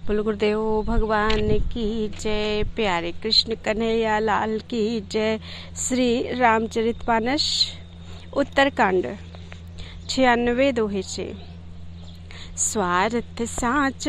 बोलो गुरुदेव भगवान की जय। प्यारे कृष्ण कन्हैया लाल की जय। श्री रामचरितमानस उत्तरकांड 96 दोहे से। स्वार्थ साच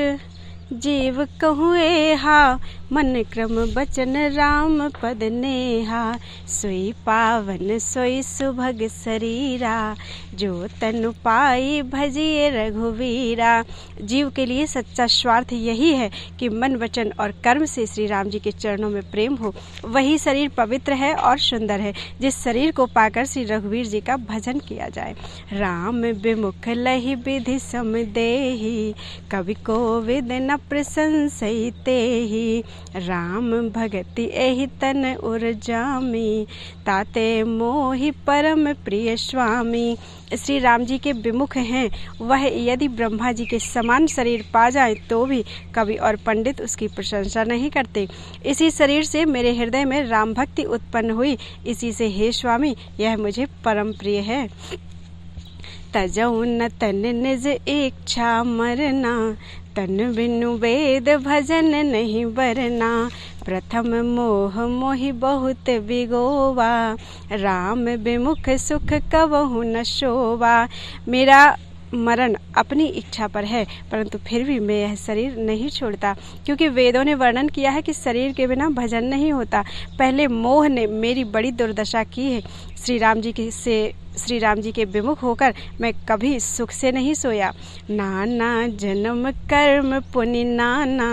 जीव कहूए हा, मन क्रम बचन राम पद नेहा। सोई पावन सोई सुभग शरीरा, जो तनु पाई भजिए रघुवीरा। जीव के लिए सच्चा स्वार्थ यही है कि मन वचन और कर्म से श्री राम जी के चरणों में प्रेम हो। वही शरीर पवित्र है और सुंदर है जिस शरीर को पाकर श्री रघुवीर जी का भजन किया जाए। राम विमुख लहि विधि समदेहि, कवि कोविद न प्रशंसई तेहि। राम भगति एहि तन उर्जामी, ताते मोहि परम प्रिय स्वामी। श्री राम जी के विमुख हैं, वह यदि ब्रह्मा जी के समान शरीर पा जाए तो भी कवि और पंडित उसकी प्रशंसा नहीं करते। इसी शरीर से मेरे हृदय में राम भक्ति उत्पन्न हुई, इसी से हे स्वामी यह मुझे परम प्रिय है। तजौ न तन निज इच्छा मरना, तन बिनु वेद भजन नहीं बरना। प्रथम मोह मोहि बहुत बिगोवा, राम विमुख सुख कबहु न शोभा। मेरा मरण अपनी इच्छा पर है, परंतु फिर भी मैं यह शरीर नहीं छोड़ता, क्योंकि वेदों ने वर्णन किया है कि शरीर के बिना भजन नहीं होता। पहले मोह ने मेरी बड़ी दुर्दशा की है। श्री राम जी के विमुख होकर मैं कभी सुख से नहीं सोया। नाना जन्म कर्म पुनि नाना,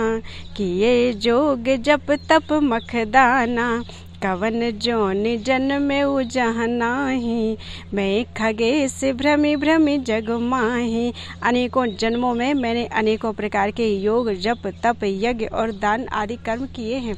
किए जोग जप तप मखदाना। कवन जोनि जन्मे जहाँ नाही, मैं खगेश भ्रमि भ्रमि जग माही। अनेकों जन्मों में मैंने अनेकों प्रकार के योग जप तप यज्ञ और दान आदि कर्म किए हैं।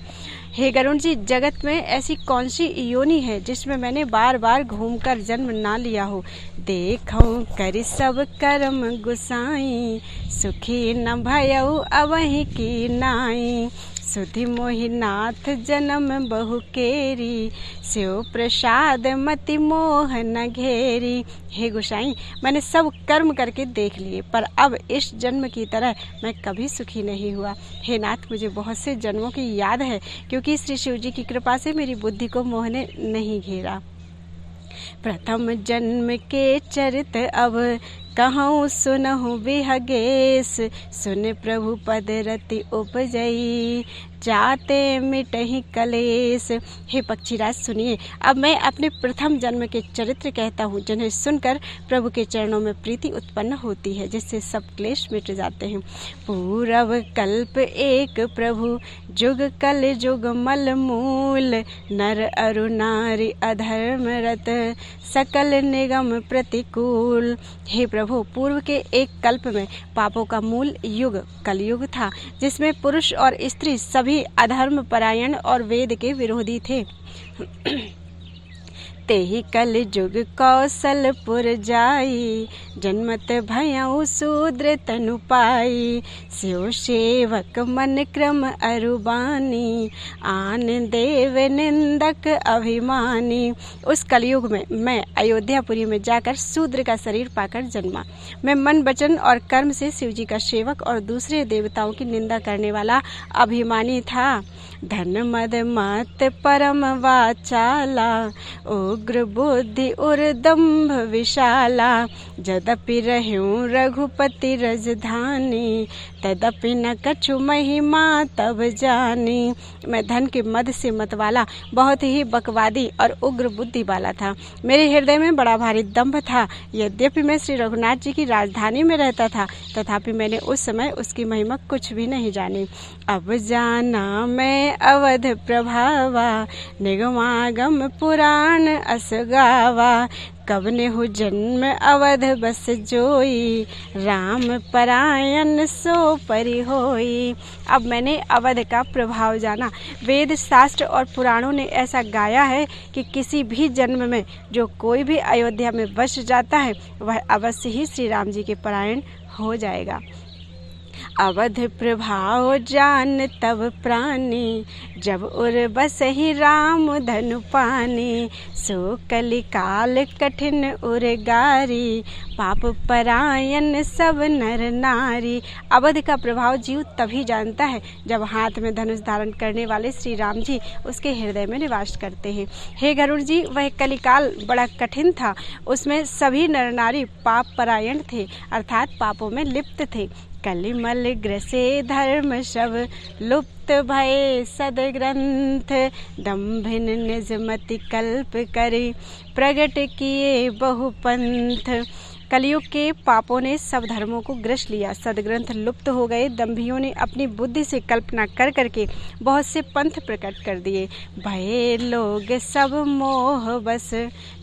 हे गरुण जी, जगत में ऐसी कौन सी योनि है जिसमें मैंने बार बार घूमकर जन्म ना लिया हो। देखऊं कर सब कर्म गुसाई, सुखी न भयऊ अवहि की नाई। सुधि मोहि नाथ जन्म बहु केरी, स्यो प्रसाद मति मोह न घेरी। हे गोसाई, मैंने सब कर्म करके देख लिए, पर अब इस जन्म की तरह मैं कभी सुखी नहीं हुआ। हे नाथ, मुझे बहुत से जन्मों की याद है, क्योंकि श्री शिव जी की कृपा से मेरी बुद्धि को मोह ने नहीं घेरा। प्रथम जन्म के चरित अब कहूँ सुनहु बिहगेश, सुन प्रभु पद रति उपजई, जाते मिटहि कलेश। हे पक्षीराज सुनिए, अब मैं अपने प्रथम जन्म के चरित्र कहता हूँ, जिन्हें सुनकर प्रभु के चरणों में प्रीति उत्पन्न होती है, जिससे सब क्लेश मिट जाते हैं। पूरव कल्प एक प्रभु, जुग कल जुग मल मूल। नर अरु नारी अधर्म रत, सकल निगम प्रतिकूल। हे प्रभु, पूर्व के एक कल्प में पापों का मूल युग कलयुग था, जिसमें पुरुष और स्त्री सभी अधर्म परायण और वेद के विरोधी थे। तेहि कल जुग कौशलपुर जाई, जन्मत भयउ शूद्र तनु पाई। स्यो सेवक मन क्रम अरुबानी, आन देव निंदक अभिमानी। उस कलयुग में मैं अयोध्यापुरी में जाकर शूद्र का शरीर पाकर जन्मा। मैं मन वचन और कर्म से शिव जी का सेवक और दूसरे देवताओं की निंदा करने वाला अभिमानी था। धन मद मत परम वाचाला, उग्र बुद्धि उर्दम्भ विशाला। यद्यपि रहूं रघुपति रजधानी, तदपि न कछु महिमा तब जानी। मैं धन के मद से मतवाला, बहुत ही बकवादी और उग्र बुद्धि वाला था। मेरे हृदय में बड़ा भारी दंभ था। यद्यपि मैं श्री रघुनाथ जी की राजधानी में रहता था, तथापि मैंने उस समय उसकी महिमा कुछ भी नहीं जानी। अब जाना मैं अवध प्रभावा, निगमागम पुराण अस गावा। कब ने हो जन्म अवध बस जोई, राम परायण सो परि होई। अब मैंने अवध का प्रभाव जाना। वेद शास्त्र और पुराणों ने ऐसा गाया है कि किसी भी जन्म में जो कोई भी अयोध्या में बस जाता है, वह अवश्य ही श्री राम जी के परायण हो जाएगा। अवध प्रभाव जान तब प्राणी, जब उर बसहि राम धनु पानी। सो कलिकाल कठिन उरगारी, पाप परायण सब नर नारी। अवध का प्रभाव जीव तभी जानता है जब हाथ में धनुष धारण करने वाले श्री राम जी उसके हृदय में निवास करते हैं। हे गरुड़ जी, वह कलिकाल बड़ा कठिन था। उसमें सभी नर नारी पाप परायण थे, अर्थात पापों में लिप्त थे। कलिमल ग्रसे धर्म शव, लुप्त भये सदग्रंथ। दंभिन निजमति कल्प करी, प्रगट किए बहुपंथ। कलयुग के पापों ने सब धर्मों को ग्रस लिया, सदग्रंथ लुप्त हो गए। दंभियों ने अपनी बुद्धि से कल्पना कर करके बहुत से पंथ प्रकट कर दिए। भये लोग सब मोह बस,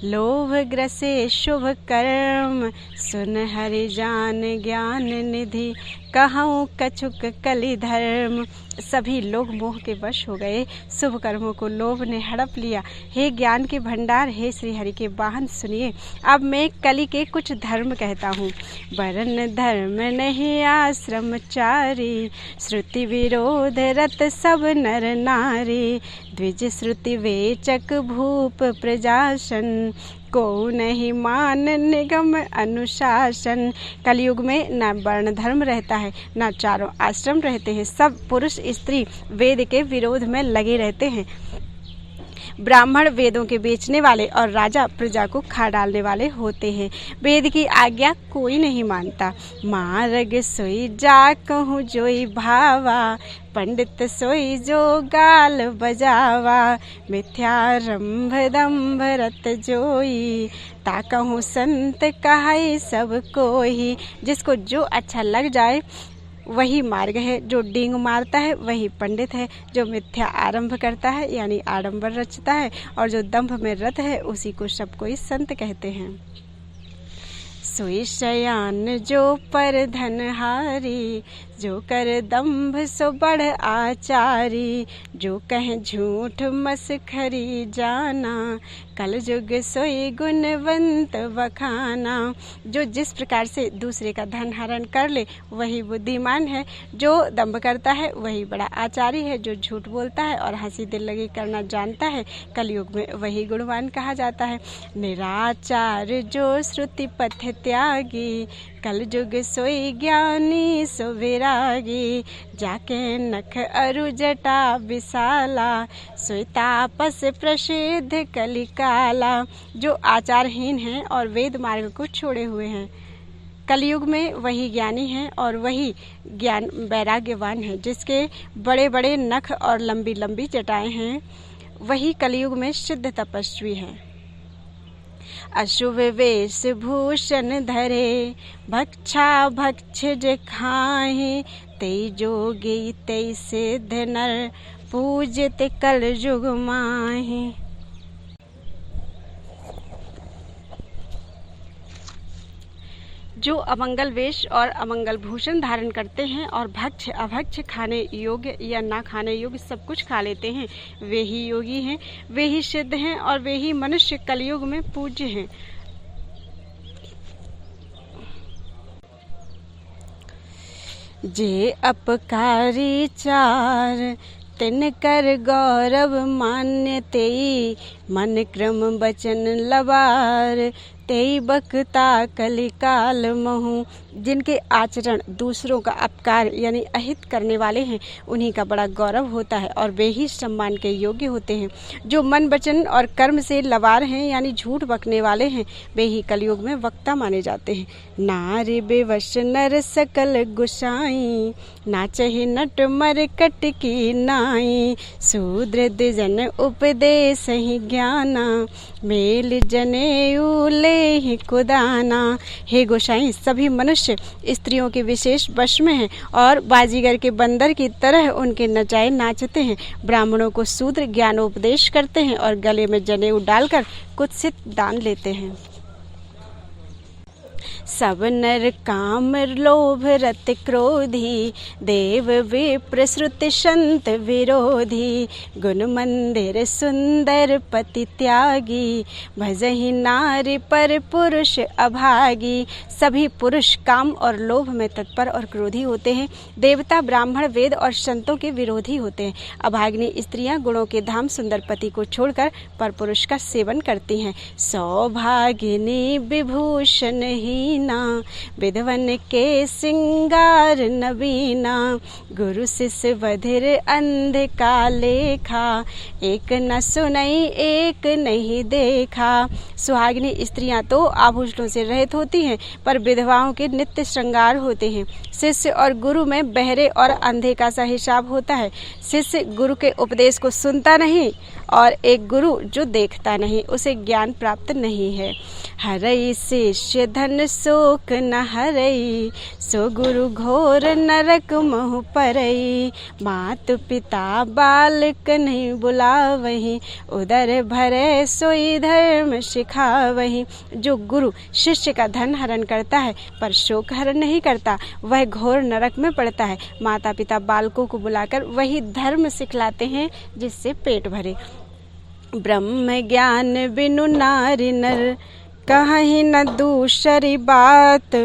लोभ ग्रसे शुभ कर्म। सुन हरि जान ज्ञान निधि, कहूँ कछुक कलि धर्म। सभी लोग मोह के वश हो गए, शुभ कर्मों को लोभ ने हड़प लिया। हे ज्ञान के भंडार, हे श्री हरि के वाहन, सुनिए अब मैं कलि के कुछ धर्म कहता हूँ। वरन धर्म नहीं आश्रमचारी, श्रुति विरोध रत सब नर नारी। द्विज श्रुति वेचक भूप प्रजासन, को नहीं मान निगम अनुशासन। कलयुग में न वर्ण धर्म रहता है, न चारों आश्रम रहते हैं। सब पुरुष स्त्री वेद के विरोध में लगे रहते हैं। ब्राह्मण वेदों के बेचने वाले और राजा प्रजा को खा डालने वाले होते हैं। वेद की आज्ञा कोई नहीं मानता। मार्ग सोई जा कहूँ जोई भावा, पंडित सोई जो गाल बजावा। मिथ्यारंभ दंभ रत जोई, ताकहूँ संत कहाई सब कोई। जिसको जो अच्छा लग जाए वही मार्ग है। जो डींग मारता है वही पंडित है। जो मिथ्या आरंभ करता है यानी आडंबर रचता है, और जो दंभ में रत है उसी को सब कोई संत कहते हैं। सोई शयान जो पर धनहारी, जो कर दंभ सो बढ़ आचारी। जो कहे झूठ मसखरी जाना, कल युग सोई गुणवंत बखाना। जो जिस प्रकार से दूसरे का धन हरण कर ले वही बुद्धिमान है। जो दंभ करता है वही बड़ा आचारी है। जो झूठ बोलता है और हंसी दिल लगी करना जानता है, कलयुग में वही गुणवान कहा जाता है। निराचार जो श्रुति पथ त्यागी, कल युग सोई ज्ञानी सो विरागी। जाके नख अरु जटा विशाला, सोई तापस प्रसिद्ध कलिकाला। जो आचारहीन हैं और वेद मार्ग को छोड़े हुए हैं, कलयुग में वही ज्ञानी है और वही ज्ञान वैराग्यवान है। जिसके बड़े बड़े नख और लंबी लंबी जटाएं हैं, वही कलयुग में सिद्ध तपस्वी है। अशुभ वेश भूषण धरे, भक्षा भक्ष जे खाहि। तै जोगी तै सिद्ध नर, पूजित कल युग माहि। जो अमंगल वेश और अमंगल भूषण धारण करते हैं और भक्ष अभक्ष खाने योग्य या ना खाने योग्य सब कुछ खा लेते हैं, वे ही योगी हैं, वे ही सिद्ध हैं और वे ही मनुष्य कलयुग में पूज्य हैं। जे अपकारी चार, तिन कर गौरव मान्य। तेई मन क्रम बचन लबार, तेई बकता कलिकाल महु। जिनके आचरण दूसरों का अपकार यानी अहित करने वाले हैं, उन्हीं का बड़ा गौरव होता है और वे ही सम्मान के योग्य होते हैं। जो मन वचन और कर्म से लवार हैं यानी झूठ बकने वाले हैं, वे ही कलयुग में वक्ता माने जाते हैं। नारी बेवश नर सकल गुसाई, नाचहि नट मर कट की नाई। शूद्र द्विजन उपदेश ही ज्ञाना, मेल जनेऊ ले ही कुदाना। हे गोसाई, सभी मनुष्य स्त्रियों के विशेष वश में हैं और बाजीगर के बंदर की तरह उनके नचाए नाचते हैं। ब्राह्मणों को शूद्र ज्ञानोपदेश करते हैं और गले में जनेऊ डालकर कुत्सित दान लेते हैं। सब नर काम लोभ रत क्रोधी, देव विप्र श्रुति संत विरोधी। गुण मंदिर सुंदर पति त्यागी, भजहि नारी पर पुरुष अभागी। सभी पुरुष काम और लोभ में तत्पर और क्रोधी होते हैं। देवता, ब्राह्मण, वेद और संतों के विरोधी होते हैं। अभागिनी स्त्रियां गुणों के धाम सुंदर पति को छोड़कर पर पुरुष का सेवन करती हैं। सौभागिनी विभूषण हीना, विधवन के सिंगार नवीना। गुरु शिष्य बधिर अंध का लेखा, एक न सुनई एक नहीं देखा। सुहागिनी स्त्रियां तो आभूषणों से रहित होती हैं, पर विधवाओं के नित्य श्रृंगार होते हैं। शिष्य और गुरु में बहरे और अंधे का सा हिसाब होता है। शिष्य गुरु के उपदेश को सुनता नहीं, और एक गुरु जो देखता नहीं, उसे ज्ञान प्राप्त नहीं है। हरई शिष्य धन शोक न हरई, सो गुरु घोर नरक मोह परई। मात पिता बालक नहीं बुलावहीं, उदर भरे सोई धर्म सिखावहीं। जो गुरु शिष्य का धन हरण करता है पर शोक हरण नहीं करता, वह घोर नरक में पड़ता है। माता पिता बालकों को बुलाकर वही धर्म सिखलाते हैं जिससे पेट भरे। ब्रह्म ज्ञान बिनु नारी नर, कहीं न दूसरी बात।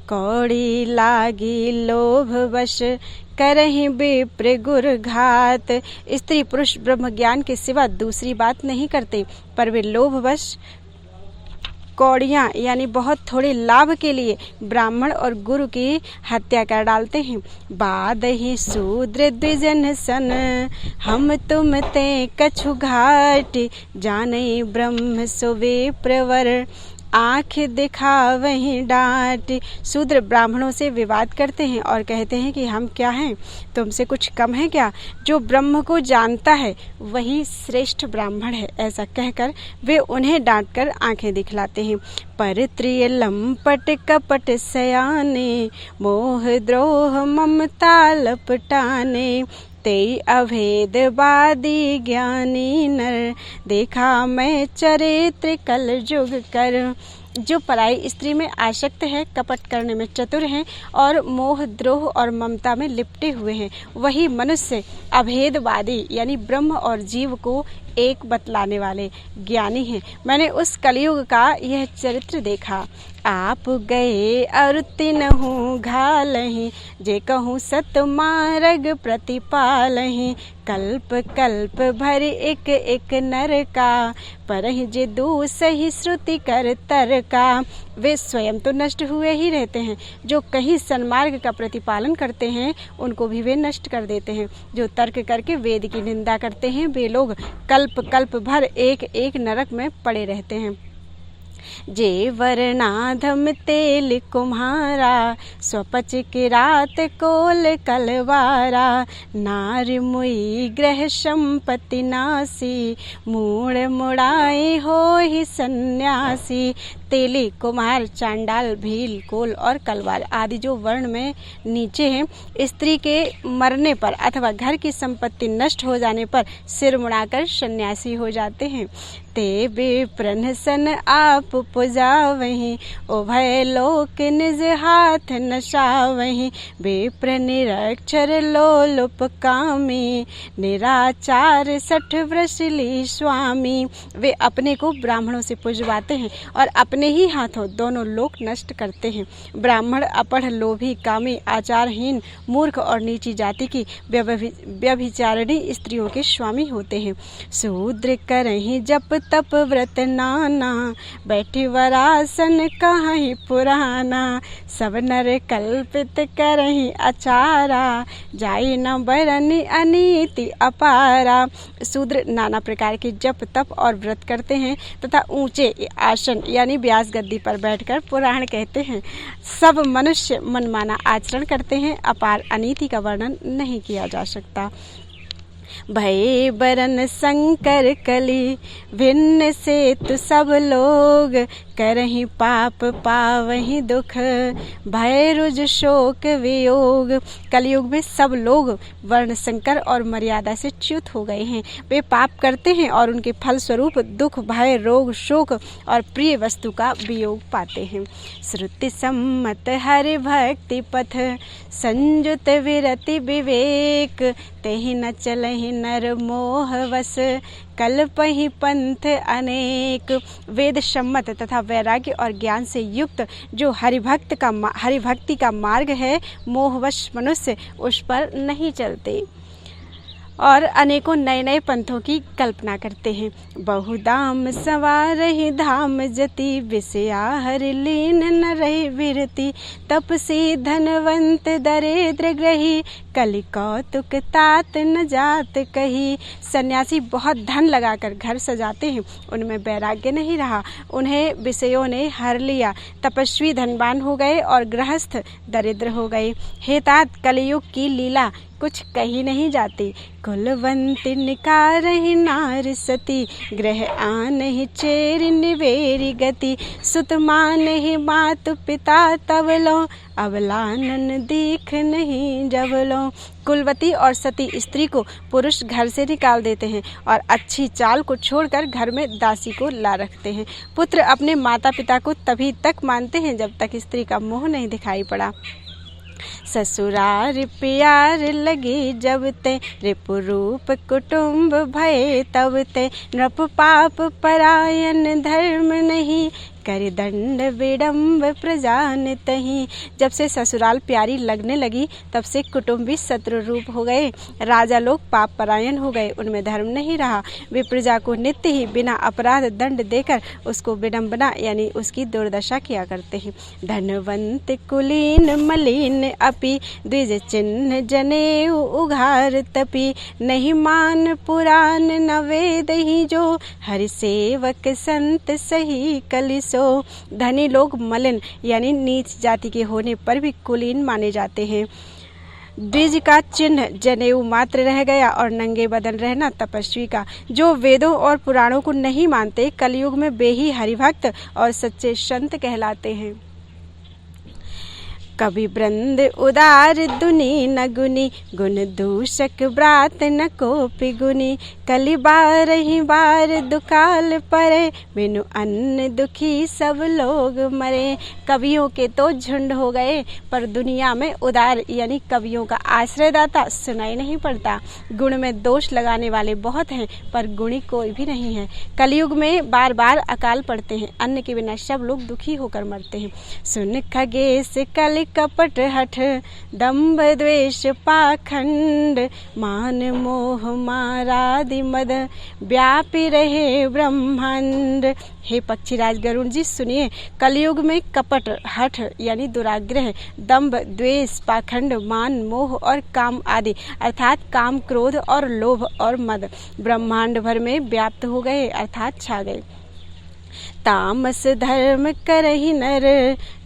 कौड़ी लागी लोभ वश, करहीं विप्र गुर घात। स्त्री पुरुष ब्रह्म ज्ञान के सिवा दूसरी बात नहीं करते, पर वे लोभवश कौड़ियाँ यानी बहुत थोड़े लाभ के लिए ब्राह्मण और गुरु की हत्या कर डालते हैं। बाद ही शूद्र द्विजन सन, हम तुम ते कछु घाट। जाने ब्रह्म सो विप्रवर, आँख दिखावहीं डांट। शूद्र ब्राह्मणों से विवाद करते हैं और कहते हैं कि हम क्या हैं, तुमसे कुछ कम है क्या। जो ब्रह्म को जानता है वही श्रेष्ठ ब्राह्मण है, ऐसा कहकर वे उन्हें डांटकर आंखें दिखलाते हैं। परत्रिय लंपट कपट सयाने, मोह द्रोह ममता लपटाने। तेई अभेदवादी ज्ञानी नर, देखा मैं चरित्र कल जुग कर। जो पराई स्त्री में आसक्त है, कपट करने में चतुर हैं और मोह द्रोह और ममता में लिपटे हुए हैं, वही मनुष्य अभेदवादी यानी ब्रह्म और जीव को एक बतलाने वाले ज्ञानी हैं। मैंने उस कलयुग का यह चरित्र देखा। आप गए और तिनहु घालहीं, जे कहूँ सत मार्ग प्रतिपालहीं। कल्प कल्प भर एक एक नर का, परहि जे दूसहि श्रुति कर तर का। वे स्वयं तो नष्ट हुए ही रहते हैं, जो कहीं सन्मार्ग का प्रतिपालन करते हैं उनको भी वे नष्ट कर देते हैं। जो तर्क करके वेद की निंदा करते हैं वे लोग कल्प कल्प भर एक एक नरक में पड़े रहते हैं। जे वर्णाधम तेल कुम्हारा, स्वपच की रात कोल कलवारा। नार मुई ग्रह संपत्ति नासी, मूड़ मुड़ाई हो ही सन्यासी। तेली, कुम्हार, चांडाल, भील, कोल और कलवार आदि जो वर्ण में नीचे हैं, स्त्री के मरने पर अथवा घर की संपत्ति नष्ट हो जाने पर सिर मुड़ाकर सन्यासी हो जाते हैं। ते विप्रन सन आप पुजावहीं, उभय लोक निज हाथ नशावहीं। विप्र निरक्षर लोलुप कामी, निराचार सठ वृषली स्वामी। वे अपने को ब्राह्मणों से पुजवाते हैं और अपने ही हाथों दोनों लोक नष्ट करते हैं। ब्राह्मण अपढ़, लोभी, कामी, आचारहीन, मूर्ख और नीची जाति की व्यभिचारिणी स्त्रियों के स्वामी होते हैं। शूद्र करहीं जप तप व्रत नाना, बैठी वरासन कहीं पुराना। सब नर कल्पित करहीं अचारा, जाई न बरनी अनीति अपारा। शूद्र नाना प्रकार के जप तप और व्रत करते हैं तथा ऊंचे आसन यानी व्यास गद्दी पर बैठकर पुराण कहते हैं। सब मनुष्य मनमाना आचरण करते हैं, अपार अनीति का वर्णन नहीं किया जा सकता। भये बरन संकर कली, भिन्न से तु सब लोग, करहि पाप पावहि दुख, भय रुज शोक वियोग। कलयुग में सब लोग वर्ण संकर और मर्यादा से च्युत हो गए हैं। वे पाप करते हैं और उनके फल स्वरूप दुख, भय, रोग, शोक और प्रिय वस्तु का वियोग पाते हैं। श्रुति सम्मत हरि भक्ति पथ, संजुत विरति विवेक, तेहि न चलहि नर मोह वश, कल्पहि पंथ अनेक। वेद सम्मत तथा वैराग्य और ज्ञान से युक्त जो हरिभक्ति का मार्ग है, मोहवश मनुष्य उस पर नहीं चलते और अनेकों नए नए पंथों की कल्पना करते हैं। बहुदाम सवारहि धाम जति, विषया हरि लीन न रहि विरति, तपसी धनवंत दरिद्र ग्रही, कलि कौतुक तात न जात कही। सन्यासी बहुत धन लगाकर घर सजाते हैं, उनमें वैराग्य नहीं रहा, उन्हें विषयों ने हर लिया। तपस्वी धनवान हो गए और गृहस्थ दरिद्र हो गए। हे तात, कलियुग की लीला कुछ कही नहीं जाती। कुलवंती निकारहि नार सती, ग्रह आनहि चेर निवेरी गति, सुत मानहि मातु पिता तवलो, अवलानन दीख नहीं जबलो। कुलवती और सती स्त्री को पुरुष घर से निकाल देते हैं और अच्छी चाल को छोड़कर घर में दासी को ला रखते हैं। पुत्र अपने माता पिता को तभी तक मानते हैं जब तक स्त्री का मुँह नहीं दिखाई पड़ा। ससुरार प्यार लगी जब ते, रिपुरूप कुटुंब भय तब ते, नृप पाप परायण धर्म नहीं, कर दंड विडम्ब प्रजान तही। जब से ससुराल प्यारी लगने लगी तब से कुटुंबी शत्रु रूप हो गए। राजा लोग पाप परायण हो गए, उनमें धर्म नहीं रहा। वे प्रजा को नित्य ही बिना अपराध दंड देकर उसको विडम्बना यानी उसकी दुर्दशा किया करते हैं। धनवंत कुलीन मलिन अपि, द्विज चिन्ह जनेऊ उघार तपी, नहीं मान पुराण न वेद ही जो, हरि सेवक संत सही कलिसो। धनी लोग मलिन यानी नीच जाति के होने पर भी कुलीन माने जाते हैं। द्विज का चिन्ह जनेऊ मात्र रह गया और नंगे बदन रहना तपस्वी का। जो वेदों और पुराणों को नहीं मानते, कलयुग में वे ही हरिभक्त और सच्चे संत कहलाते हैं। कवि वृंद उदार दुनि न गुनी, गुण दूषक ब्रात न कोपि गुनी, कलि बारहि बार दुकाल परे, बिनु अन्न दुखी सब लोग मरे। कवियों के तो झुंड हो गए पर दुनिया में उदार यानी कवियों का आश्रयदाता सुनाई नहीं पड़ता। गुण में दोष लगाने वाले बहुत हैं पर गुणी कोई भी नहीं है। कलयुग में बार बार अकाल पड़ते हैं, अन्न के बिना सब लोग दुखी होकर मरते हैं। सुन खगेश कलि कपट हठ, दंभ द्वेष पाखंड, मान मोह मारादि मद, व्यापी रहे ब्रह्मांड। हे पक्षीराज गरुण जी सुनिए, कलयुग में कपट, हठ यानी दुराग्रह, दंभ, द्वेष, पाखंड, मान, मोह और काम आदि अर्थात काम, क्रोध और लोभ और मद ब्रह्मांड भर में व्याप्त हो गए अर्थात छा गए। तामस धर्म करहि नर,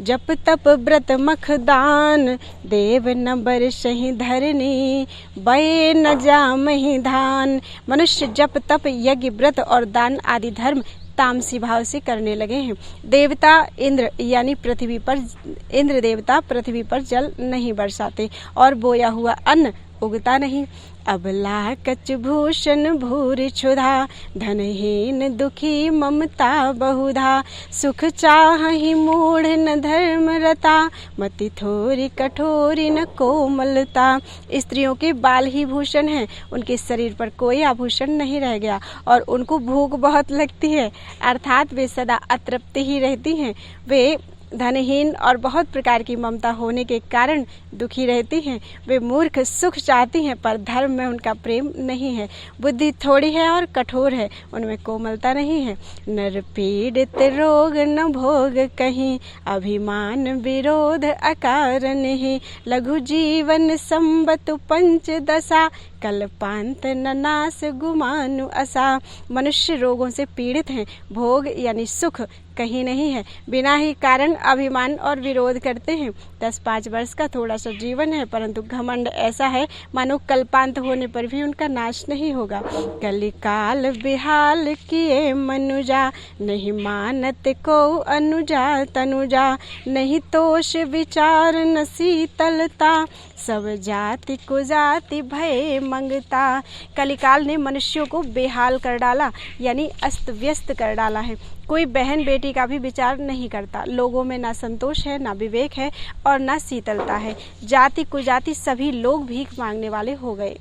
जप तप व्रत मख दान, देव न बरसहि धरनी, बये न जामहि धान। मनुष्य जप तप यज्ञ व्रत और दान आदि धर्म तामसी भाव से करने लगे हैं। देवता इंद्र यानी इंद्र देवता पृथ्वी पर जल नहीं बरसाते और बोया हुआ अन्न उगता नहीं। अबला कच भूषण भूरि क्षुधा, धनहीन दुखी ममता बहुधा, सुख चाहि मूढ़ न धर्म रता, मति थोरी कठोरी न कोमलता। स्त्रियों के बाल ही भूषण हैं, उनके शरीर पर कोई आभूषण नहीं रह गया और उनको भूख बहुत लगती है अर्थात वे सदा अतृप्त ही रहती हैं। वे धनहीन और बहुत प्रकार की ममता होने के कारण दुखी रहती हैं। वे मूर्ख सुख चाहती हैं पर धर्म में उनका प्रेम नहीं है। बुद्धि थोड़ी है और कठोर है, उनमें कोमलता नहीं है। नर पीड़ित रोग न भोग कहीं, अभिमान विरोध अकारण ही, लघु जीवन संबत पंच दशा, कल्पांत न नाश गुमानु असा। मनुष्य रोगों से पीड़ित हैं, भोग यानी सुख कहीं नहीं है। बिना ही कारण अभिमान और विरोध करते हैं। 10-5 वर्ष का थोड़ा सा जीवन है, परंतु घमंड ऐसा है मानो कल्पांत होने पर भी उनका नाश नहीं होगा। कलिकाल बेहाल किए मनुजा, नहीं मानत को अनुजा तनुजा, नहीं तोष विचार न शीतलता, सब जाति को जाति भय मंगता। कलिकाल ने मनुष्यों को बेहाल कर डाला, यानी अस्त व्यस्त कर डाला है। कोई बहन बेटी का भी विचार नहीं करता। लोगों में ना संतोष है, ना विवेक है और ना शीतलता है। जाति कुजाति सभी लोग भीख मांगने वाले हो गए।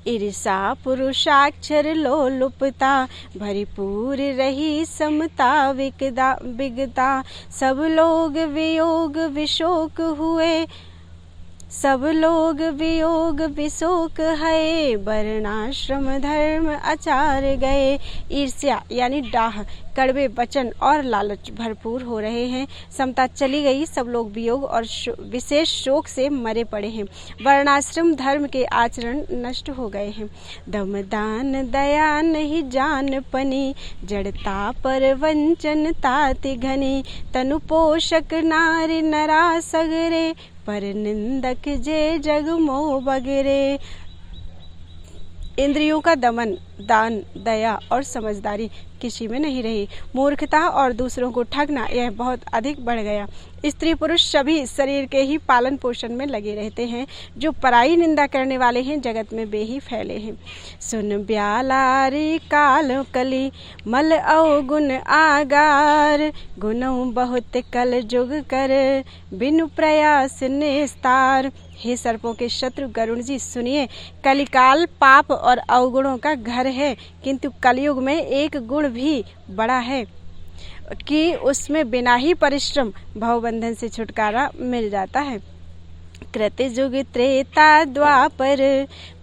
ईर्षा पुरुषाक्षर लोलुपता, भरपूर रही समता विगता, सब लोग वियोग विशोक हुए, सब लोग वियोग विशोक है, वर्णाश्रम धर्म आचार गए। ईर्ष्या यानी डाह, कड़वे वचन और लालच भरपूर हो रहे हैं। समता चली गई, सब लोग वियोग और विशेष शोक से मरे पड़े हैं। वर्णाश्रम धर्म के आचरण नष्ट हो गए हैं। दम दान दया नहीं जान पनी, जड़ता पर वंचन ताति घनी, तनु पोषक नारी नरा सगरे, पर निंदक जे जग मोह बगरे। इंद्रियों का दमन, दान, दया और समझदारी किसी में नहीं रही। मूर्खता और दूसरों को ठगना यह बहुत अधिक बढ़ गया। स्त्री पुरुष सभी शरीर के ही पालन पोषण में लगे रहते हैं। जो पराई निंदा करने वाले हैं जगत में बेही फैले हैं। सुन ब्यालारी काल कली, मल अवगुण आगार, गुणों बहुत कल जुग कर, बिनु प्रयास निस्तार। हे सर्पों के शत्रु गरुण जी सुनिए, कलिकाल पाप और अवगुणों का घर है, किंतु कलयुग में एक गुण भी बड़ा है कि उसमें बिना ही परिश्रम भवबंधन से छुटकारा मिल जाता है। कृत जुग त्रेता द्वापर,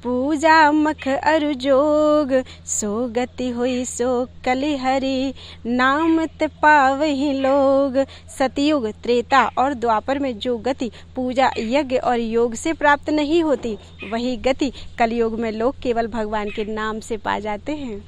पूजा मख अरु जोग, सो गति हुई सो कलिहरि, नाम ते पावहि लोग। सतयुग, त्रेता और द्वापर में जो गति पूजा, यज्ञ और योग से प्राप्त नहीं होती, वही गति कलयुग में लोग केवल भगवान के नाम से पा जाते हैं।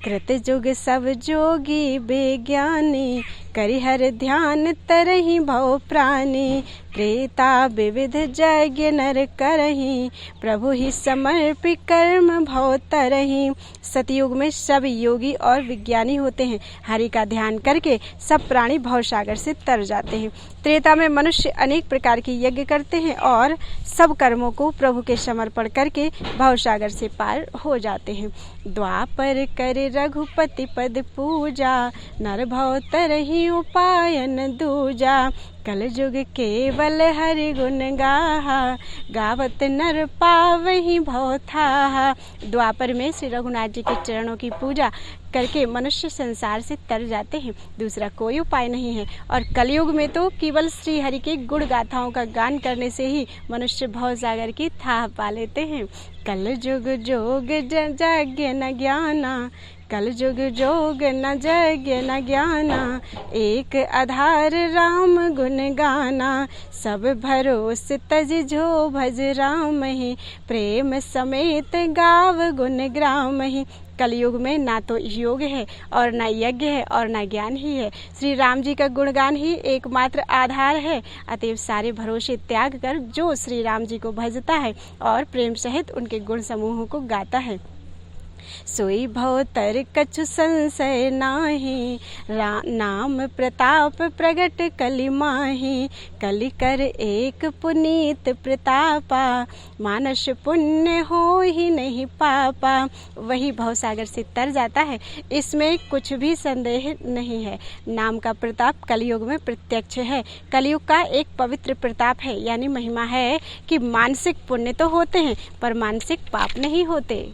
कृत जुग सब जोगी बेज्ञानी, करिहर ध्यान तरहि भव प्राणी, त्रेता विविध यज्ञ नर करहि, प्रभु ही समर्पि कर्म भव तरहि। सतयुग में सब योगी और विज्ञानी होते हैं। हरि का ध्यान करके सब प्राणी भवसागर से तर जाते हैं। त्रेता में मनुष्य अनेक प्रकार की यज्ञ करते हैं और सब कर्मों को प्रभु के समर्पण करके भवसागर से पार हो जाते हैं। द्वापर करे रघुपति पद पूजा, नर भव तरहि उपायन दूजा, कल जुग केवल हरि गुण गाहा, गावत नर पावहि भव थाहा। द्वापर में श्री रघुनाथ जी के चरणों की पूजा करके मनुष्य संसार से तर जाते हैं, दूसरा कोई उपाय नहीं है। और कलयुग में तो केवल श्री हरि के गुण गाथाओं का गान करने से ही मनुष्य भवसागर की थाह पा लेते हैं। कल जुग जोग यज्ञ न ज्ञाना, कल जुग जोग न यज्ञ न ज्ञाना, एक आधार राम गुण गाना, सब भरोस तज जो भज राम ही, प्रेम समेत गाव गुण ग्राम ही। कलयुग में ना तो योग है और ना यज्ञ है और ना ज्ञान ही है। श्री राम जी का गुणगान ही एकमात्र आधार है। अतएव सारे भरोसे त्याग कर जो श्री राम जी को भजता है और प्रेम सहित उनके गुण समूहों को गाता है, सोई भव तर कछु संशय नाही, नाम प्रताप प्रगट कलि माही, कलि कर एक पुनीत प्रतापा, मानस पुण्य हो ही नहीं पापा। वही भवसागर से तर जाता है, इसमें कुछ भी संदेह नहीं है। नाम का प्रताप कलयुग में प्रत्यक्ष है। कलयुग का एक पवित्र प्रताप है, यानी महिमा है कि मानसिक पुण्य तो होते हैं पर मानसिक पाप नहीं होते।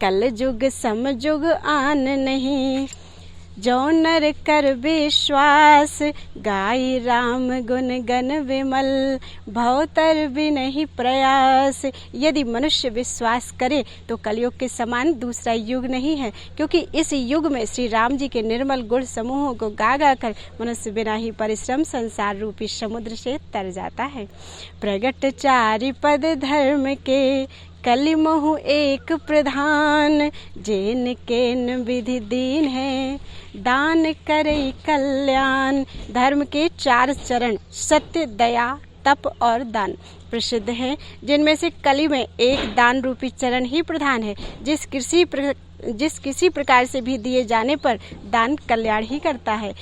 कल जुग समजुग आन नहीं, जो नर कर विश्वास, गाई राम गुण गण विमल, भवतर भी नहीं प्रयास। यदि मनुष्य विश्वास करे तो कलयुग के समान दूसरा युग नहीं है, क्योंकि इस युग में श्री राम जी के निर्मल गुण समूहों को गा गा कर मनुष्य बिना ही परिश्रम संसार रूपी समुद्र से तर जाता है। प्रगट चारि पद धर्म के, कलि मोहु एक प्रधान, जेन केन विधि दीन है, दान करे कल्याण। धर्म के 4 चरण सत्य, दया, तप और दान प्रसिद्ध हैं, जिनमें से कलि में एक दान रूपी चरण ही प्रधान है। जिस किसी प्रकार से भी दिए जाने पर दान कल्याण ही करता है।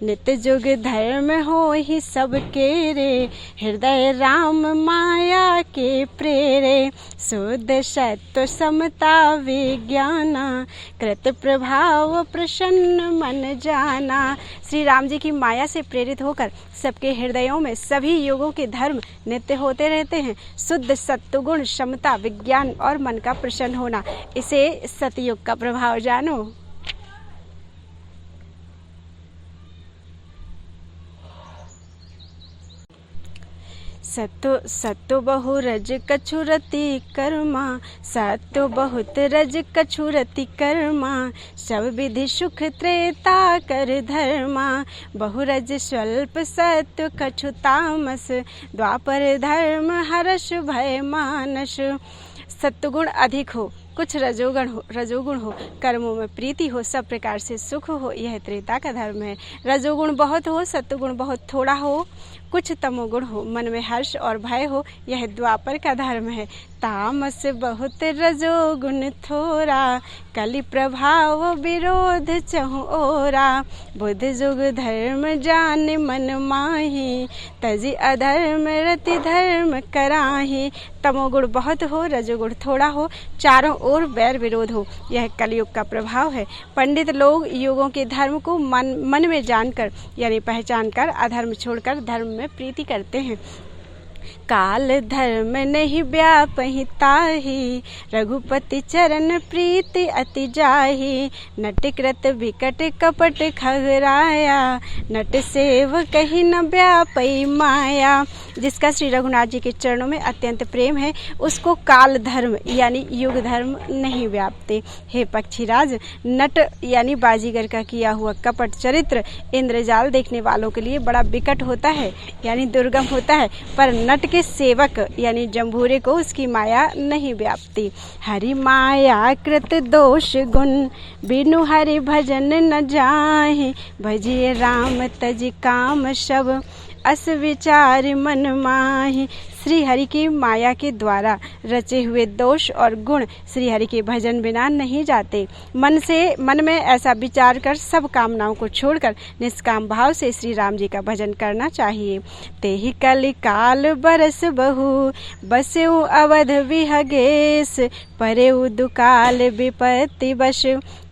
नित्य जुग धर्म हो ही सबके रे, हृदय राम माया के प्रेरे। शुद्ध सत्व समता विज्ञाना, कृत प्रभाव प्रसन्न मन जाना। श्री राम जी की माया से प्रेरित होकर सबके हृदयों में सभी युगों के धर्म नित्य होते रहते हैं। शुद्ध सत्वगुण, समता, विज्ञान और मन का प्रसन्न होना, इसे सतयुग का प्रभाव जानो। सत्व बहु रज कछु रति कर्मा, सत्व बहुत रज कछु रति कर्मा। सब विधि सुख त्रेता कर धर्मा, बहु रज स्वल्प सत्व कछु तामस। द्वापर धर्म हर्ष भय मानस। सत्वगुण अधिक हो, कुछ रजोगुण हो, कर्मों में प्रीति हो, सब प्रकार से सुख हो, यह त्रेता का धर्म है। रजोगुण बहुत हो, सत्वगुण बहुत थोड़ा हो, कुछ तमोगुण हो, मन में हर्ष और भय हो, यह द्वापर का धर्म है। तामस बहुत रजोगुण थोड़ा, कलि प्रभाव विरोध चहु ओरा। बुद्ध जुग धर्म जान मन माही, तजी अधर्म रति धर्म कराही। तमोगुण बहुत हो, रजोगुण थोड़ा हो, चारों ओर वैर विरोध हो, यह कलयुग का प्रभाव है। पंडित लोग युगों के धर्म को मन में जानकर यानी पहचान कर अधर्म छोड़कर धर्म में प्रीति करते हैं। काल धर्म नहीं व्यापहि ताहि, रघुपति चरण प्रीति अति जाहि। नटकृत विकट कपट खगराया, नट सेव कहीं न व्यापई माया। जिसका श्री रघुनाथ जी के चरणों में अत्यंत प्रेम है, उसको काल धर्म यानी युग धर्म नहीं व्यापते। हे पक्षीराज, नट यानी बाजीगर का किया हुआ कपट चरित्र इंद्रजाल देखने वालों के लिए बड़ा विकट होता है यानी दुर्गम होता है, पर नट के सेवक यानी जम्भूरे को उसकी माया नहीं व्यापती। हरि माया कृत दोष गुण, बिनु हरि भजन न जाहि। भजिए राम तज काम सब, अस विचार मन माहि। श्री हरि की माया के द्वारा रचे हुए दोष और गुण श्री हरि के भजन बिना नहीं जाते। मन में ऐसा विचार कर सब कामनाओं को छोड़कर निष्काम भाव से श्री राम जी का भजन करना चाहिए। तेहि कलि काल बरस बहु, बसेउ अवध विहगेश। परेउ दुकाल विपत्ति वश,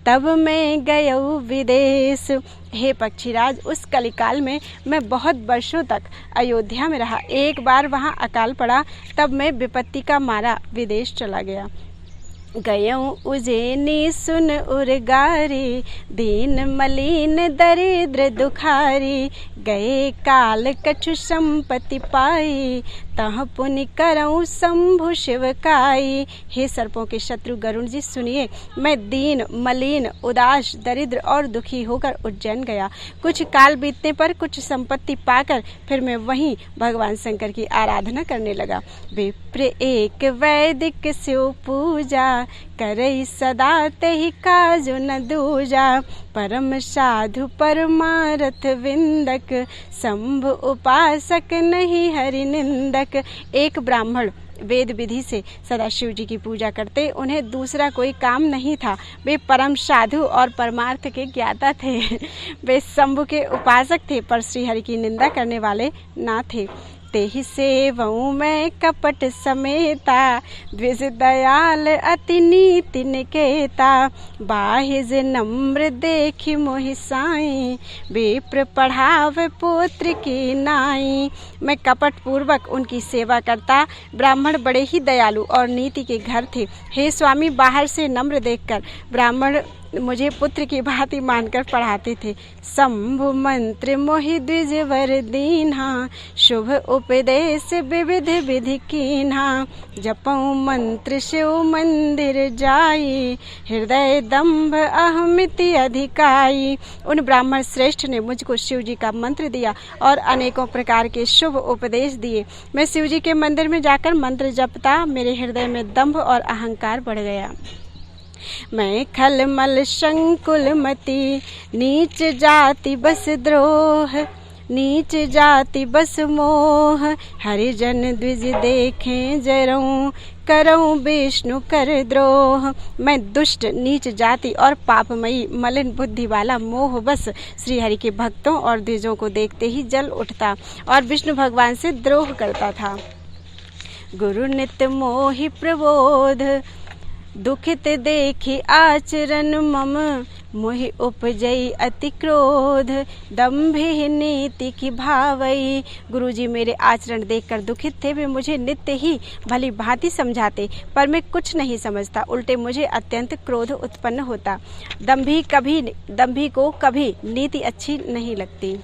तब मैं गयऊ विदेश। हे पक्षीराज, उस कलिकाल में मैं बहुत वर्षों तक अयोध्या में रहा। एक बार वहाँ अकाल पड़ा, तब मैं विपत्ति का मारा विदेश चला गया। गयऊँ उज्जैनी सुन उर्गारी, दीन मलिन दरिद्र दुखारी। गए काल कछु संपत्ति पाई, तह पुनि करऊँ शंभु शिवकाई। हे सर्पों के शत्रु गरुण जी सुनिए, मैं दीन मलिन उदास दरिद्र और दुखी होकर उज्जैन गया। कुछ काल बीतने पर कुछ संपत्ति पाकर फिर मैं वहीं भगवान शंकर की आराधना करने लगा। विप्र एक वैदिक शिव पूजा, करई सदा तेहि काजु न दूजा। परम साधु परमारथ विंदक, शंभु उपासक नहीं हरि निंदक। एक ब्राह्मण वेद विधि से सदा शिव जी की पूजा करते, उन्हें दूसरा कोई काम नहीं था। वे परम साधु और परमार्थ के ज्ञाता थे। वे शंभु के उपासक थे, पर श्री हरि की निंदा करने वाले ना थे। तेहि सेवऊँ मैं कपट समेता, द्विज दयाल अति नीति निकेता। बाहिज नम्र देखि मोहि साई, विप्र पढ़ाव पुत्र की नाई। मैं कपट पूर्वक उनकी सेवा करता। ब्राह्मण बड़े ही दयालु और नीति के घर थे। हे स्वामी, बाहर से नम्र देखकर ब्राह्मण मुझे पुत्र की भांति मानकर पढ़ाते थे। शंभु मंत्र मोहि द्विजवर दीन्हा, शुभ उपदेश विविध विधि कीन्हा। जपऊँ मंत्र शिव मंदिर जाई, हृदय दंभ अहमिति अधिकाई। उन ब्राह्मण श्रेष्ठ ने मुझको शिव जी का मंत्र दिया और अनेकों प्रकार के शुभ उपदेश दिए। मैं शिव जी के मंदिर में जाकर मंत्र जपता, मेरे हृदय में दंभ और अहंकार बढ़ गया। मैं खलमल संकुल मति, नीच जाति बस द्रोह, नीच जाति बस मोह। हरिजन द्विज देखें जरऊं, करऊं विष्णु कर द्रोह। मैं दुष्ट नीच जाति और पापमयी मलिन बुद्धि वाला मोह बस श्री हरि के भक्तों और द्विजों को देखते ही जल उठता और विष्णु भगवान से द्रोह करता था। गुरु नित मोहि प्रबोध, दुखित देखी आचरण मम। मोहि उपजई अति क्रोध, दंभि नीति की भावई। गुरुजी मेरे आचरण देखकर दुखित थे। वे मुझे नित्य ही भली भांति समझाते, पर मैं कुछ नहीं समझता। उल्टे मुझे अत्यंत क्रोध उत्पन्न होता। दंभी को कभी नीति अच्छी नहीं लगती।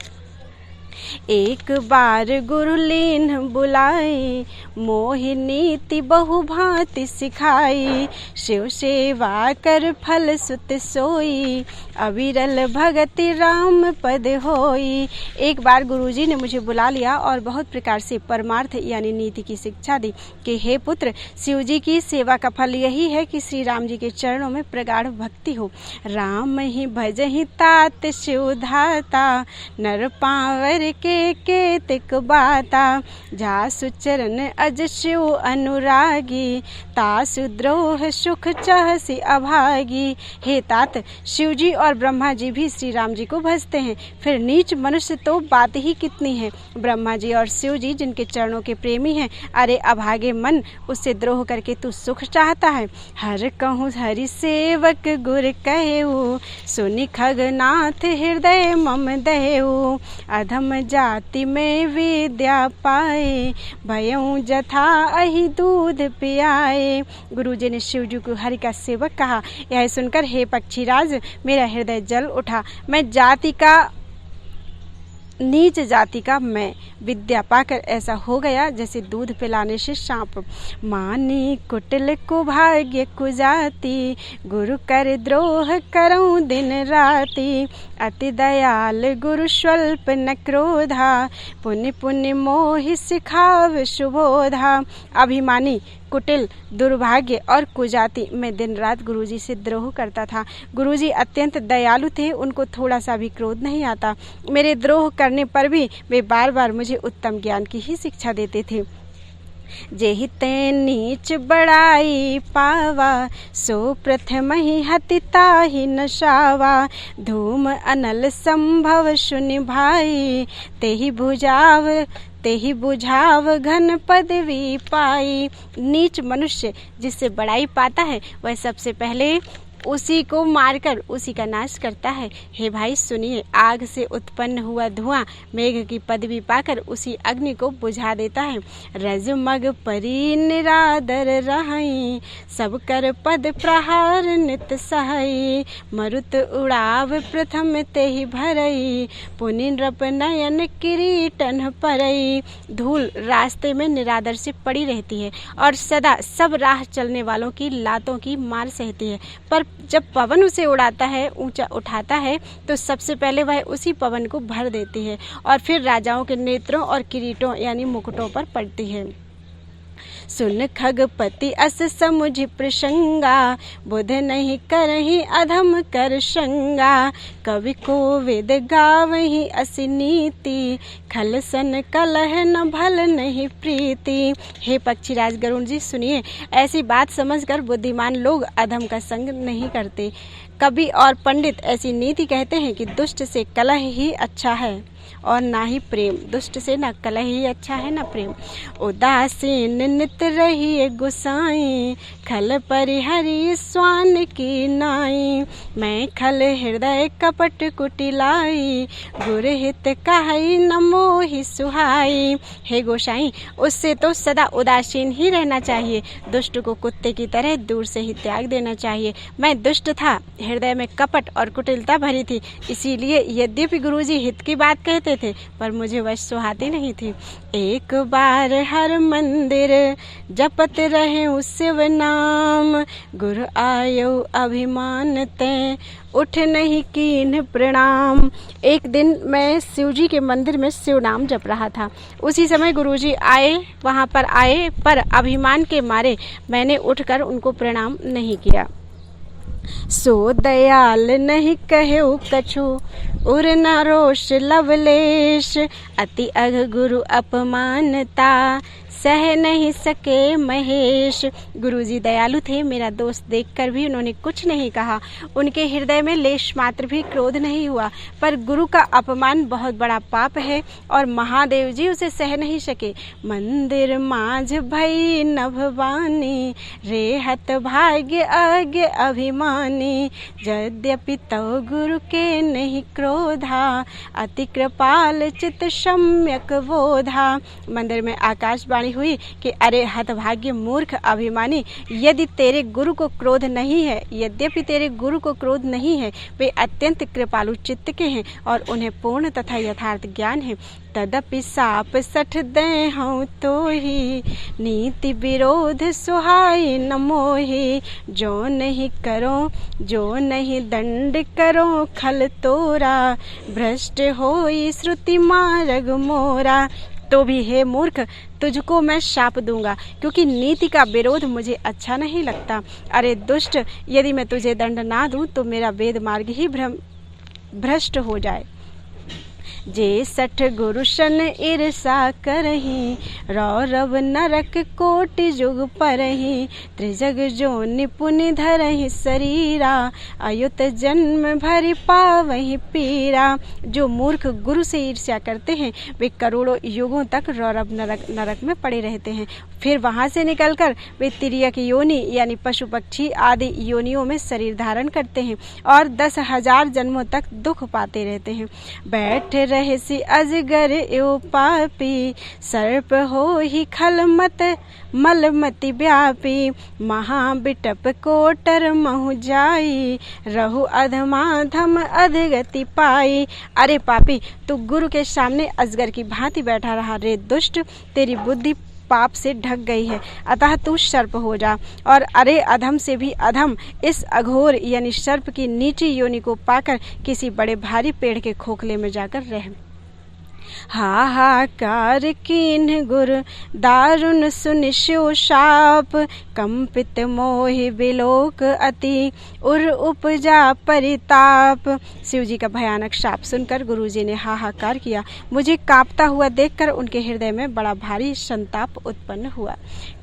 एक बार गुरु लीन बुलाई, मोहि नीति बहु भांति सिखाई। शिव सेवा कर फल सुत सोई, अविरल भगति राम पद होई। एक बार गुरुजी ने मुझे बुला लिया और बहुत प्रकार से परमार्थ यानी नीति की शिक्षा दी कि हे पुत्र, शिव जी की सेवा का फल यही है कि श्री राम जी के चरणों में प्रगाढ़ भक्ति हो। राम ही भजहि तात शिव धाता, नर पावर के केतिक बाता। जासु चरण अज शिव अनुरागी, तासु द्रोह सुख चाहसी अभागी। हे तात, शिव जी और ब्रह्मा जी भी श्री राम जी को भजते हैं, फिर नीच मनुष्य तो बात ही कितनी है। ब्रह्मा जी और शिव जी जिनके चरणों के प्रेमी हैं, अरे अभागे मन, उससे द्रोह करके तू सुख चाहता है। हर कहूँ हरि सेवक गुर कहेऊ, सुनि खगनाथ हृदय मम दहेऊ। अधम जाति में विद्या पाए, भयऊँ जथा अहि दूध पियाए। गुरु जी ने शिव जी को हरि का सेवक कहा। यह सुनकर हे पक्षीराज, मेरा हृदय जल उठा। मैं जाति का नीच जाति का मैं विद्या पाकर ऐसा हो गया जैसे दूध पिलाने से सांप। मानी कुटिल कुभाग्य कुजाति, गुरु कर द्रोह करऊं दिन राति। अति दयाल गुरु स्वल्प न क्रोधा, पुण्य पुण्य मोहि सिखाव सुबोधा। अभिमानी, कुटिल, दुर्भाग्य और कुजाति में दिन रात गुरुजी से द्रोह करता था। गुरुजी अत्यंत दयालु थे, उनको थोड़ा सा भी क्रोध नहीं आता। मेरे द्रोह करने पर भी वे बार बार मुझे उत्तम ज्ञान की ही शिक्षा देते थे। जेहि ते नीच बड़ाई पावा, सो प्रथम ही हति ताहि नशावा। धूम अनल संभव सुनि भाई, तेहि बुझाव घन पदवी पाई। नीच मनुष्य जिससे बड़ाई पाता है, वह सबसे पहले उसी को मारकर उसी का नाश करता है। हे भाई सुनिए, आग से उत्पन्न हुआ धुआं मेघ की पदवी पाकर उसी अग्नि को बुझा देता है। रजमग परी निरादर रहई, सब कर पद प्रहार नित सहई। मरुत उड़ाव प्रथम तेहि भरई, पुनि नृप नयन किरीटन परई। धूल रास्ते में निरादर से पड़ी रहती है और सदा सब राह चलने वालों की लातों की मार सहती है, पर जब पवन उसे उड़ाता है, ऊंचा उठाता है, तो सबसे पहले वह उसी पवन को भर देती है और फिर राजाओं के नेत्रों और किरीटों यानी मुकुटों पर पड़ती है। सुन खगपति अस समुझ प्रसंगा, बुध नहीं करहि अधम कर संगा। कवि को वेद गावहि असी नीति, खल सन कलह न भल नहीं प्रीति। हे पक्षीराज गरुण जी सुनिए, ऐसी बात समझकर बुद्धिमान लोग अधम का संग नहीं करते। कवि और पंडित ऐसी नीति कहते हैं कि दुष्ट से कलह ही अच्छा है। और ना ही प्रेम। दुष्ट से ना कलह ही अच्छा है ना प्रेम। उदासीन नित रहिए गोसाई, खल परिहरी स्वान की नाई। मैं खल हृदय कपट कुटिलाई, गुर हित कहई न मोहि सुहाई। हे गोसाई, उससे तो सदा उदासीन ही रहना चाहिए, दुष्ट को कुत्ते की तरह दूर से ही त्याग देना चाहिए। मैं दुष्ट था, हृदय में कपट और कुटिलता भरी थी, इसीलिए यद्यपि गुरुजी हित की बात कहते थे पर मुझे वह सुहाती नहीं थी। एक बार हर मंदिर जपत रहे शिव नाम, गुरु आयो अभिमान ते उठ नहीं कीन प्रणाम। एक दिन मैं शिव जी के मंदिर में शिव नाम जप रहा था, उसी समय गुरुजी आए, वहाँ पर आए, पर अभिमान के मारे मैंने उठकर उनको प्रणाम नहीं किया। सो दयाल नहीं कहेउ कछु, उर न रोष लवलेश। अति अघ गुरु अपमानता, सह नहीं सके महेश। गुरुजी दयालु थे, मेरा दोष देखकर भी उन्होंने कुछ नहीं कहा। उनके हृदय में लेश मात्र भी क्रोध नहीं हुआ, पर गुरु का अपमान बहुत बड़ा पाप है और महादेव जी उसे सह नहीं सके। मंदिर माझ भई नभवानी, रेहत भाग्य आगे अभिमानी। यद्यपि तव गुरु के नहीं क्रोधा, अति कृपाल चित सम्यक बोधा। मंदिर में आकाशवाणी हुई कि अरे हतभाग्य मूर्ख अभिमानी, यदि तेरे गुरु को क्रोध नहीं है, यद्यपि तेरे गुरु को क्रोध नहीं है, वे अत्यंत कृपालु चित्त के हैं और उन्हें पूर्ण तथा यथार्थ ज्ञान है, तदपि साप सठ दे हूँ तो ही, नीति विरोध सुहाई न मोहि। जो नहीं करो, जो नहीं दंड करो खल तोरा, भ्रष्ट होई श्रुति मार्ग मोरा। तो भी हे मूर्ख, तुझको मैं शाप दूंगा, क्योंकि नीति का विरोध मुझे अच्छा नहीं लगता। अरे दुष्ट, यदि मैं तुझे दंड ना दूं तो मेरा वेद मार्ग ही भ्रष्ट हो जाए। जे सठ गुरु शन ईर्षा करही, रौरव नरक कोटि जुग परही। त्रिजग जो निपुण धरहि शरीरा, अयुत जन्म भरि पावहि पीरा। जो मूर्ख गुरु से ईर्ष्या करते हैं वे करोड़ों युगों तक रौरव नरक में पड़े रहते हैं। फिर वहां से निकलकर वे तिर्यक योनि यानी पशु पक्षी आदि योनियों में शरीर धारण करते हैं और 10,000 जन्मों तक दुख पाते रहते हैं। बैठ रहे सी अजगर एवं पापी, सर्प हो ही खलमत मलमति व्यापी। महाबिटप कोटर महु जाई, रहु अधमाधम अधगति पाई। अरे पापी, तू गुरु के सामने अजगर की भांति बैठा रहा। रे दुष्ट, तेरी बुद्धि पाप से ढक गई है, अतः तू सर्प हो जा। और अरे अधम से भी अधम, इस अघोर यानी सर्प की नीची योनि को पाकर किसी बड़े भारी पेड़ के खोखले में जाकर रह। हाहाकार कीन्ह गुर दारुण सुनि शिव शाप, कंपित मोहि विलोक अति उर उपजा परिताप। शिव जी का भयानक शाप सुनकर गुरुजी ने हाहाकार किया। मुझे कांपता हुआ देखकर उनके हृदय में बड़ा भारी संताप उत्पन्न हुआ।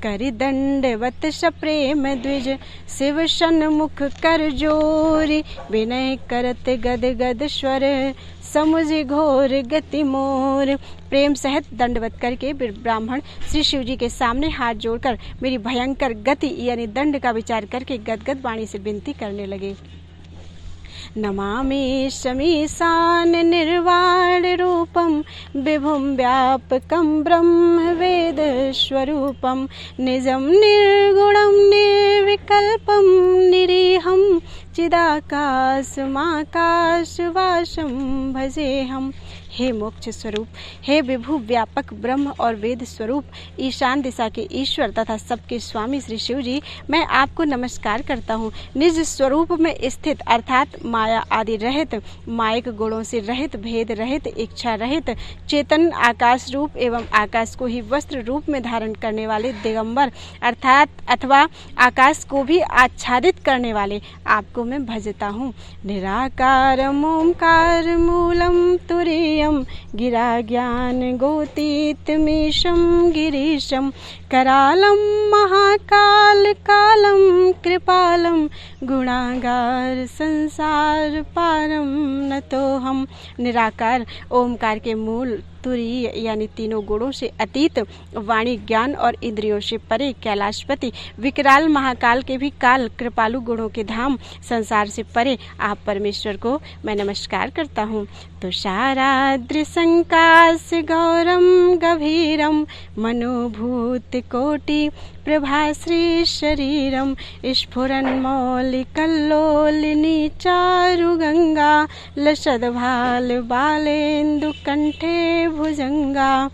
करि दंडवत सप्रेम द्विज, शिव सन्मुख कर जोरी। विनय करत गद गद स्वर, समुझ घोर गति मोर। प्रेम सहित दंडवत करके ब्राह्मण श्री शिव जी के सामने हाथ जोड़कर मेरी भयंकर गति यानी दंड का विचार करके गदगद वाणी से विनती करने लगे। नमामि शमीशान निर्वाण रूपम, विभुम व्यापकम ब्रह्म वेद स्वरूपम। निजम निर्गुणम निर्विकल्पम, निरीहम चिदाकाश माकाश वासम भजेहम। हे मोक्ष स्वरूप, हे विभु व्यापक ब्रह्म और वेद स्वरूप, ईशान दिशा के ईश्वर तथा सबके स्वामी श्री शिव जी, मैं आपको नमस्कार करता हूँ। निज स्वरूप में स्थित अर्थात माया आदि रहित, मायिक गुणों से रहित, भेद रहित, इच्छा रहित, चेतन आकाश रूप एवं आकाश को ही वस्त्र रूप में धारण करने वाले दिगंबर अर्थात अथवा आकाश को भी आच्छादित करने वाले आपको मैं भजता हूँ। निराकारम ओंकार मूलम तुरीयम, गिरा ज्ञान गोतीतमीशम गिरीशम। करालम महाकाल कालम कृपालम गुणागार संसार पारम न तो हम। निराकार ओमकार के मूल तुरीय यानी तीनों गुणों से अतीत, वाणी ज्ञान और इंद्रियों से परे, कैलाशपति विकराल महाकाल के भी काल, कृपालु गुणों के धाम, संसार से परे आप परमेश्वर को मैं नमस्कार करता हूँ। तुषाराद्रि संकाश गौरम गभीरम मनोभूत कोटि प्रभाश्री शरीरम स्फुरन्मौलिकल्लोलिनी चारु गंगा लसद्भाल बालेन्दु कंठे भुजंगा।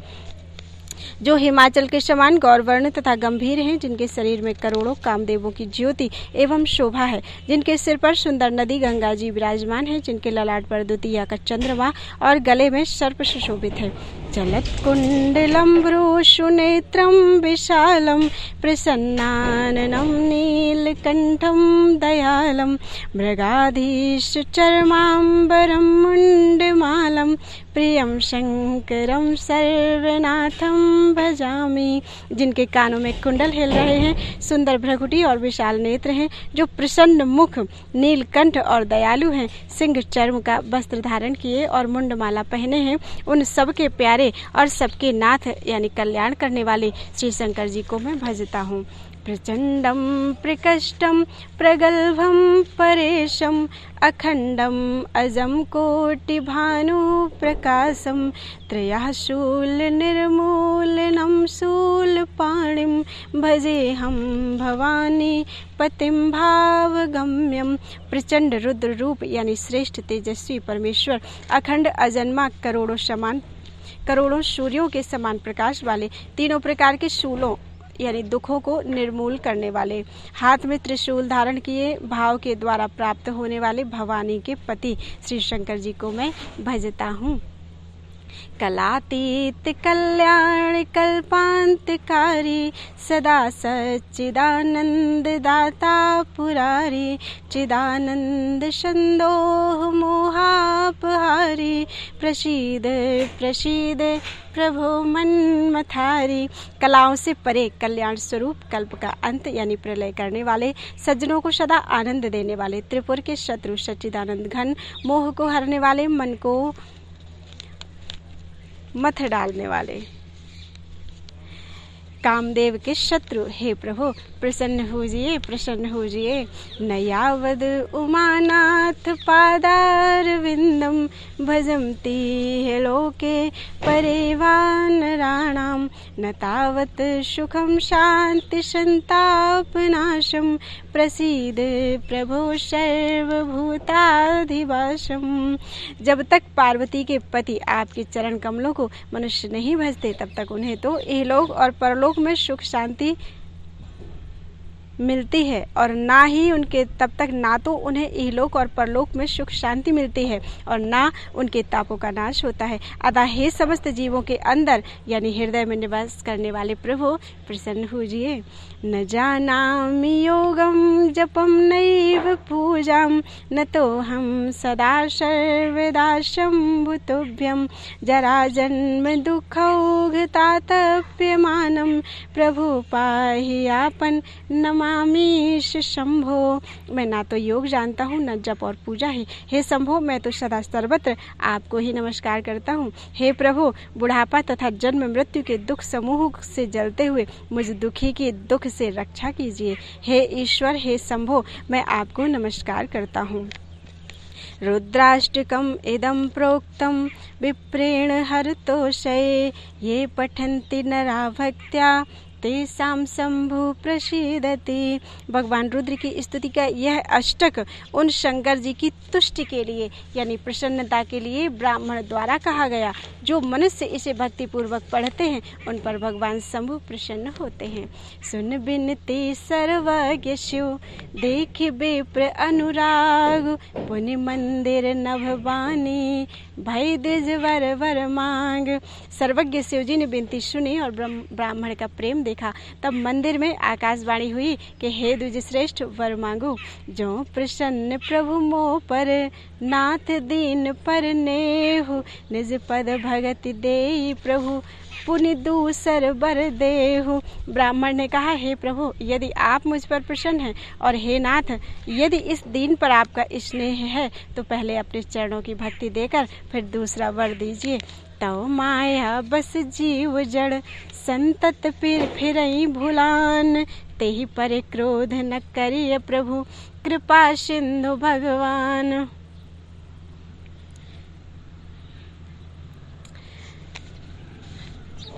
जो हिमाचल के समान गौरवर्ण तथा गंभीर हैं, जिनके शरीर में करोड़ों कामदेवों की ज्योति एवं शोभा है, जिनके सिर पर सुंदर नदी गंगा जी विराजमान है, जिनके ललाट पर द्वितीया का चंद्रमा और गले में सर्प सुशोभित है। चलत कुंडलम भ्रूषु नेत्रम विशालम प्रसन्नाननम नीलकंठम दयालम मृगाधीश चर्मांबरम मुंडमालम प्रियम शंकरम सर्वनाथम भजामि। जिनके कानों में कुंडल हिल रहे हैं, सुंदर भ्रकुटी और विशाल नेत्र हैं, जो प्रसन्न मुख, नीलकंठ और दयालु हैं, सिंह चर्म का वस्त्र धारण किए और मुंडमाला पहने हैं, उन सबके प्यारे और सबके नाथ यानी कल्याण करने वाले श्री शंकर जी को मैं भजता हूँ। प्रचंडम प्रकष्टम प्रगल्भम परेशम अखंडम अजम कोटि भानु प्रकाशम त्रयाशूल निर्मूलनम शूल पाणिम भजे हम भवानी पतिम भावगम्यम। प्रचंड रुद्र रूप यानी श्रेष्ठ तेजस्वी परमेश्वर, अखंड अजन्मा करोड़ों सूर्यों के समान प्रकाश वाले, तीनों प्रकार के शूलों यानी दुखों को निर्मूल करने वाले, हाथ में त्रिशूल धारण किए भाव के द्वारा प्राप्त होने वाले भवानी के पति श्री शंकर जी को मैं भजता हूँ। कलातीत कल्याण कल्पांतकारी सदा सच्चिदानंद दाता पुरारी चिदानंद संदोह मोहापहारी प्रसीद प्रसीद प्रभो मनमथारी। कलाओं से परे कल्याण स्वरूप, कल्प का अंत यानी प्रलय करने वाले, सज्जनों को सदा आनंद देने वाले, त्रिपुर के शत्रु सच्चिदानंद घन, मोह को हरने वाले, मन को मथ डालने वाले, कामदेव के शत्रु हे प्रभु प्रसन्न होजिए। नयावद उमानाथ पादार विंदम भजमती लोके परिवान राणाम न तावत सुखम शांति संताप नाशम प्रसीद प्रभो सर्वभूताधिवासम। जब तक पार्वती के पति आपके चरण कमलों को मनुष्य नहीं भजते, तब तक उन्हें तो इहलोक और परलोक में सुख शांति मिलती है और ना ही उनके तब तक ना तो उन्हें इहलोक और परलोक में सुख शांति मिलती है और ना उनके तापों का नाश होता है। अतः हे समस्त जीवों के अंदर यानी हृदय में निवास करने वाले प्रभु प्रसन्न होजिए। न जानामि योगम जपम नैव पूजाम न तो हम सदा सर्वदा शंभुतुभ्यम जरा जन्म दुःखौघतातप्यमानम प्रभु पाहि आपन नमामीश शंभो। मैं ना तो योग जानता हूँ न जप और पूजा है, हे शंभो मैं तो सदा सर्वत्र आपको ही नमस्कार करता हूँ। हे प्रभु बुढ़ापा तथा जन्म मृत्यु के दुख समूह से जलते हुए मुझ दुखी की दुख से रक्षा कीजिए। हे ईश्वर हे शंभो मैं आपको नमस्कार करता हूँ। रुद्राष्टकम इदं प्रोक्तम विप्रेण हरतोषये ये पठन्ति नरा भक्त्या तेषां शंभु प्रसीदति। भगवान रुद्र की स्तुति का यह अष्टक उन शंकर जी की तुष्टि के लिए यानी प्रसन्नता के लिए ब्राह्मण द्वारा कहा गया। जो मनुष्य इसे भक्ति पूर्वक पढ़ते हैं उन पर भगवान शंभु प्रसन्न होते हैं। सुन बिनती सर्वज्ञ शिव देख विप्र अनुराग पुनि मंदिर नभवानी भय द्विज वर वर मांग। सर्वज्ञ शिव जी ने बिनती सुनी और ब्राह्मण का प्रेम देखा। तब मंदिर में आकाशवाणी हुई कि हे द्विज श्रेष्ठ वर मांगो। जो प्रसन्न प्रभु मोह पर नाथ दीन पर नेहु निज पद भगति देई प्रभु पुनि दूसर बर देहु। ब्राह्मण ने कहा, हे प्रभु, यदि आप मुझ पर प्रसन्न हैं और हे नाथ, यदि इस दीन पर आपका स्नेह है तो पहले अपने चरणों की भक्ति देकर फिर दूसरा वर दीजिए। तव माया बस जीव जड़, संतत फिरई भुलान। तेहि पर क्रोध न करिय प्रभु, कृपा सिंधु भगवान।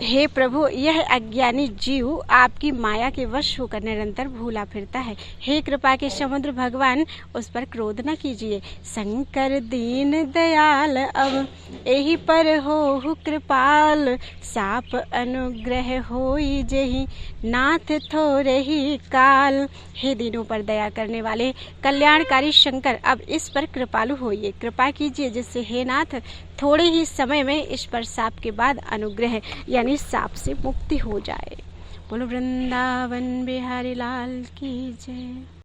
हे प्रभु, यह अज्ञानी जीव आपकी माया के वश होकर निरंतर भूला फिरता है। हे कृपा के समुद्र भगवान, उस पर क्रोध न कीजिए। शंकर दीन दयाल अब, एहि पर होहु कृपाल। साप अनुग्रह होई जेहि, नाथ थोरे ही काल। हे दीनों पर दया करने वाले कल्याणकारी शंकर, अब इस पर कृपालु होइए, कृपा कीजिए, जिससे हे नाथ थोड़े ही समय में इस पर साप के बाद अनुग्रह यानी साप से मुक्ति हो जाए। बोलो वृंदावन बिहारी लाल की जय।